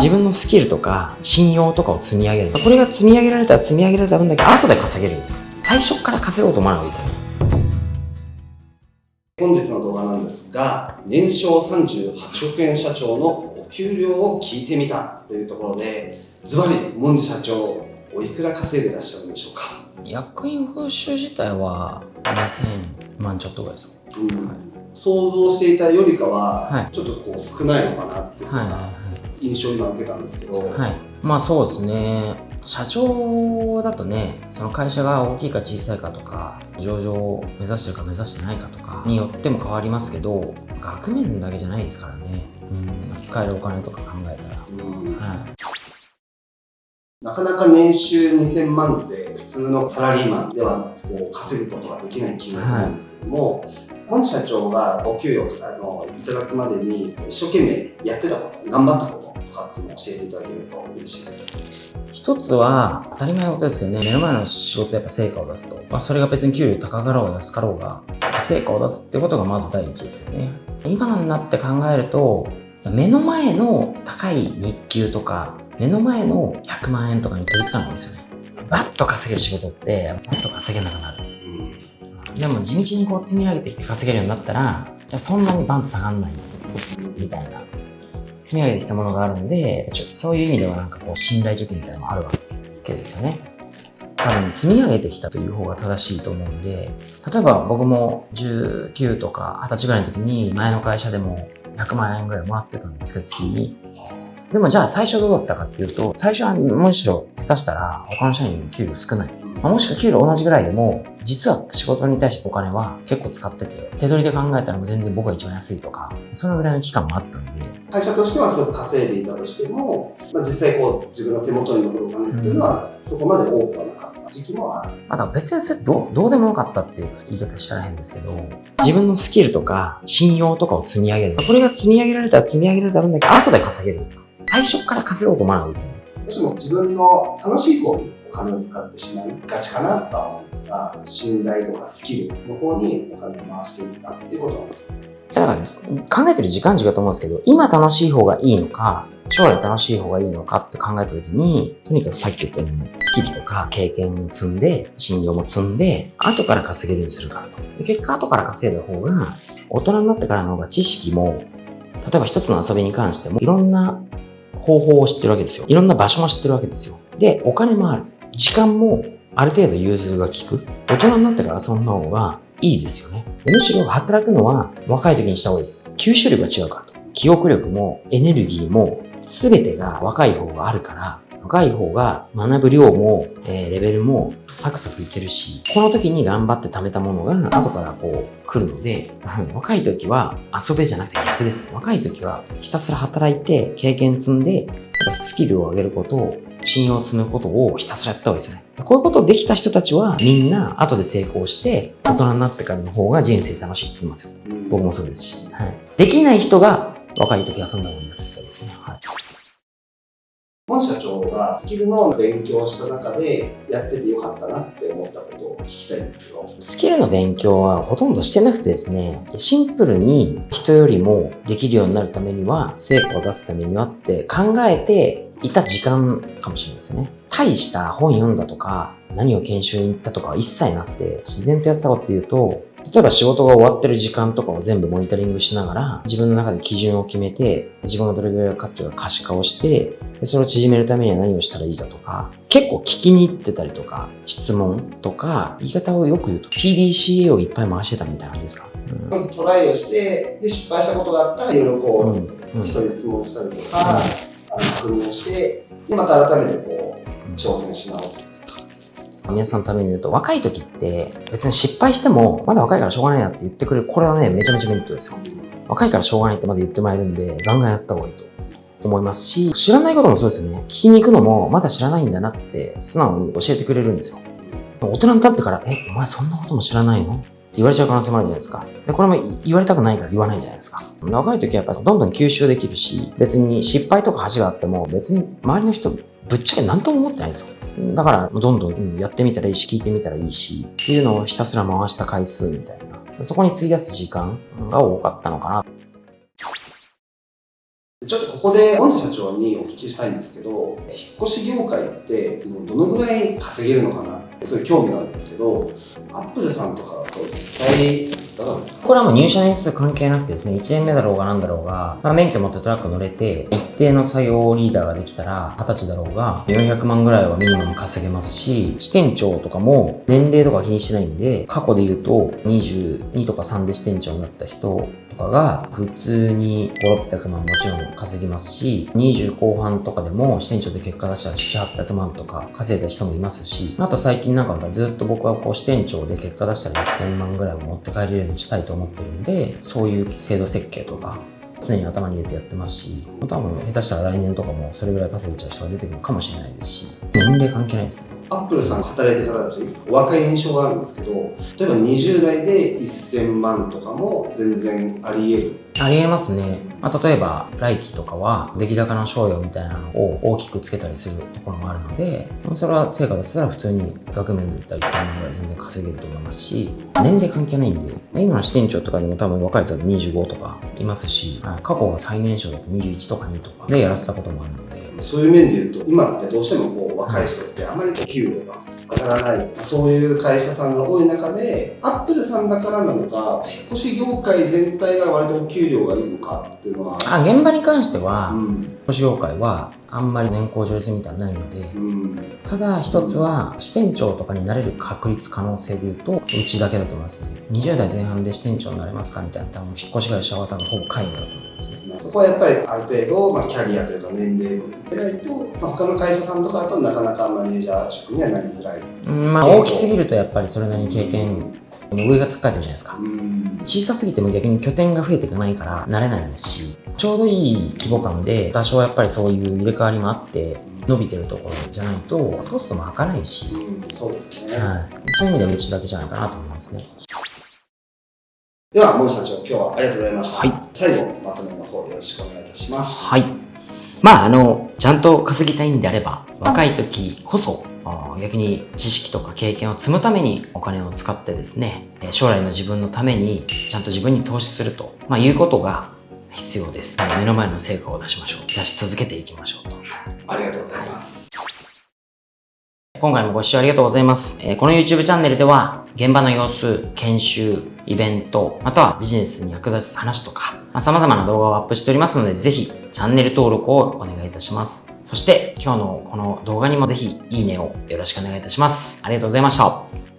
自分のスキルとか信用とかを積み上げる。これが積み上げられたら積み上げられた分だけ後で稼げる。最初から稼ごうと思わない方がいいですよね。本日の動画なんですが、年商38億円社長のお給料を聞いてみたというところで、ズバリ門司社長、おいくら稼いでいらっしゃるんでしょうか。役員報酬自体は2000万ちょっとぐらいですよ。想像していたよりかは、はい、ちょっとこう少ないのかなっていう印象を今受けたんですけど、まあそうですね。社長だとね、その会社が大きいか小さいかとか、上場を目指してるか目指してないかとかによっても変わりますけど、額面だけじゃないですからね。使えるお金とか考えたら。なかなか年収2000万って普通のサラリーマンではこう稼ぐことができない金額なんですけども、門司社長がお給与をいただくまでに一生懸命やってたこと、頑張ったこととかっていうのを教えていただけると嬉しいです。一つは当たり前のことですけどね、目の前の仕事でやっぱ成果を出すと、それが別に給料高かろうが安かろうが成果を出すってことがまず第一ですよね。今になって考えると、目の前の高い日給とか目の前の100万円とかに飛びつかないんですよね。バッと稼げる仕事ってバッと稼げなくなる。でも地道にこう積み上げてきて稼げるようになったら、そんなにバンと下がんないみたいな積み上げてきたものがあるんで、そういう意味ではなんかこう信頼貯金みたいなのもあるわけですよね。多分積み上げてきたという方が正しいと思うんで、例えば僕も19とか20歳ぐらいの時に前の会社でも100万円ぐらいもらってたんですけど、月に。でもじゃあ最初どうだったかっていうと、最初はむしろ下手したら他の社員より給料少ない。もしくは給料同じぐらいでも、実は仕事に対してお金は結構使ってて、手取りで考えたらもう全然僕が一番安いとか、そのぐらいの期間もあったんで。会社としてはすごく稼いでいたとしても、実際こう自分の手元に残るお金っていうのはそこまで多くはなかった時期もある。だから別にそれどうでもよかったっていう言い方したら変ですけど、自分のスキルとか信用とかを積み上げる。これが積み上げられたら積み上げられた分だけ後で稼げる。最初から稼ごうと思わない方がいいですよね。どうしても自分の楽しい方にお金を使ってしまいがちかなとは思うんですが、信頼とかスキルの方にお金を回していったっていうことなんですか。だからですね、考えてる時間軸だと思うんですけど、今楽しい方がいいのか、将来楽しい方がいいのかって考えたときに、とにかくさっき言ったように、スキルとか経験を積んで、信用も積んで、後から稼げるようにするからと。で結果後から稼いだ方が、大人になってからの方が知識も、例えば一つの遊びに関しても、いろんな方法を知ってるわけですよ。いろんな場所も知ってるわけですよ。で、お金もある。時間もある程度融通が利く。大人になってから遊んだ方がいいですよね。むしろ働くのは若い時にした方がいいです。吸収力が違うからと。記憶力もエネルギーも全てが若い方があるから、若い方が学ぶ量も、レベルもサクサクいけるし、この時に頑張って貯めたものが後からこう来るので、若い時は遊べじゃなくて逆です。若い時はひたすら働いて経験積んでスキルを上げることを、信用を積むことをひたすらやった方がいいですよね。こういうことをできた人たちはみんな後で成功して大人になってからの方が人生楽しいって言いますよ。僕もそうですし。できない人が若い時遊んだ方がいいですね。門司社長がスキルの勉強をした中でやっててよかったなって思ったことを聞きたいんですけど。スキルの勉強はほとんどしてなくてですね、シンプルに人よりもできるようになるためには、成果を出すためにはって考えていた時間かもしれないですよね。大した本読んだとか、何を研修に行ったとかは一切なくて、自然とやってたことっていうと、例えば仕事が終わってる時間とかを全部モニタリングしながら、自分の中で基準を決めて、自分がどれぐらい価値が可視化をして、それを縮めるためには何をしたらいいかとか、結構聞きに行ってたりとか、質問とか、言い方をよく言うと PDCA をいっぱい回してたみたいな感じですか。まずトライをして、で失敗したことがあったらいろいろこう、人に質問したりとか、確認をして、でまた改めてこう挑戦し直す。皆さんのために言うと、若い時って別に失敗してもまだ若いからしょうがないなって言ってくれる。これはね、めちゃめちゃメリットですよ。若いからしょうがないってまだ言ってもらえるんで、ガンガンやった方がいいと思いますし、知らないこともそうですよね。聞きに行くのもまだ知らないんだなって素直に教えてくれるんですよ。大人になってから、お前そんなことも知らないのって言われちゃう可能性もあるじゃないですか。で、これも言われたくないから言わないじゃないですか。若い時はやっぱりどんどん吸収できるし、別に失敗とか恥があっても別に周りの人ぶっちゃけ何とも思ってないんですよ。だからどんどんやってみたらいいし、聞いてみたらいいしっていうのをひたすら回した回数みたいな、そこに費やす時間が多かったのかな。ちょっとここで本社長にお聞きしたいんですけど、引っ越し業界ってどのぐらい稼げるのかなってそういう興味があるんですけど、アップルさんとかだと実際いかがですか？これはもう入社年数関係なくてですね、1年目だろうが何だろうが、免許持ってトラック乗れて、一定の採用リーダーができたら、20歳だろうが、400万ぐらいはミニマム稼げますし、支店長とかも年齢とか気にしてないんで、過去で言うと、22とか3で支店長になった人とかが、普通に5、600万もちろん稼ぎますし、20後半とかでも支店長で結果出したら7、800万とか稼いだ人もいますし、あと最近なんかずっと僕はこう支店長で結果出したら1000万ぐらいも持って帰れるようにしたいと思ってるんで、そういう制度設計とか、常に頭に入れてやってますし、多分下手したら来年とかもそれぐらい稼げちゃう人が出てくるかもしれないですし、年齢関係ないですね。アップルさんが働いてる方たち、お若い印象があるんですけど、例えば20代で1000万とかも全然あり得る。ありえますね。例えば、来期とかは、出来高の賞与みたいなのを大きくつけたりするところもあるので、それは成果出せたら普通に額面で言ったら1000万ぐらい全然稼げると思いますし、年齢関係ないんで、今の支店長とかでも多分若いやつだと25とかいますし、過去が最年少だと21とか2とかでやらせたこともあるので、そういう面で言うと、今ってどうしてもこう若い人ってあまり給料が上がらない、そういう会社さんが多い中で、アップルさんだからなのか、引っ越し業界全体が割とお給料がいいのかっていうのは。現場に関しては、引引っ越し業界はあんまり年功序列みたいなのないので、ただ一つは支店長とかになれる確率可能性でいうと、うちだけだと思いますね。20代前半で支店長になれますかみたいな、多分引っ越し会社は多分ほぼ皆無だと思いますね。そこはやっぱりある程度、キャリアというか年齢もいってないと、他の会社さんとかだとなかなかマネージャー職にはなりづらい。大きすぎるとやっぱりそれなりに経験、上がつっかえてるじゃないですか。小さすぎても逆に拠点が増えていかないから慣れないですし、ちょうどいい規模感で多少やっぱりそういう入れ替わりもあって伸びてるところじゃないとコストも開かないし、そうですね。そういう意味ではうちだけじゃないかなと思いますね。では、モン社長、今日はありがとうございました。最後、まとめの方よろしくお願いいたします。ちゃんと稼ぎたいんであれば、若い時こそ、逆に知識とか経験を積むためにお金を使ってですね、将来の自分のためにちゃんと自分に投資すると、いうことが必要です。目の前の成果を出しましょう。出し続けていきましょうと。ありがとうございます。今回もご視聴ありがとうございます。この YouTube チャンネルでは、現場の様子、研修、イベント、またはビジネスに役立つ話とか、様々な動画をアップしておりますので、ぜひチャンネル登録をお願いいたします。そして今日のこの動画にもぜひいいねをよろしくお願いいたします。ありがとうございました。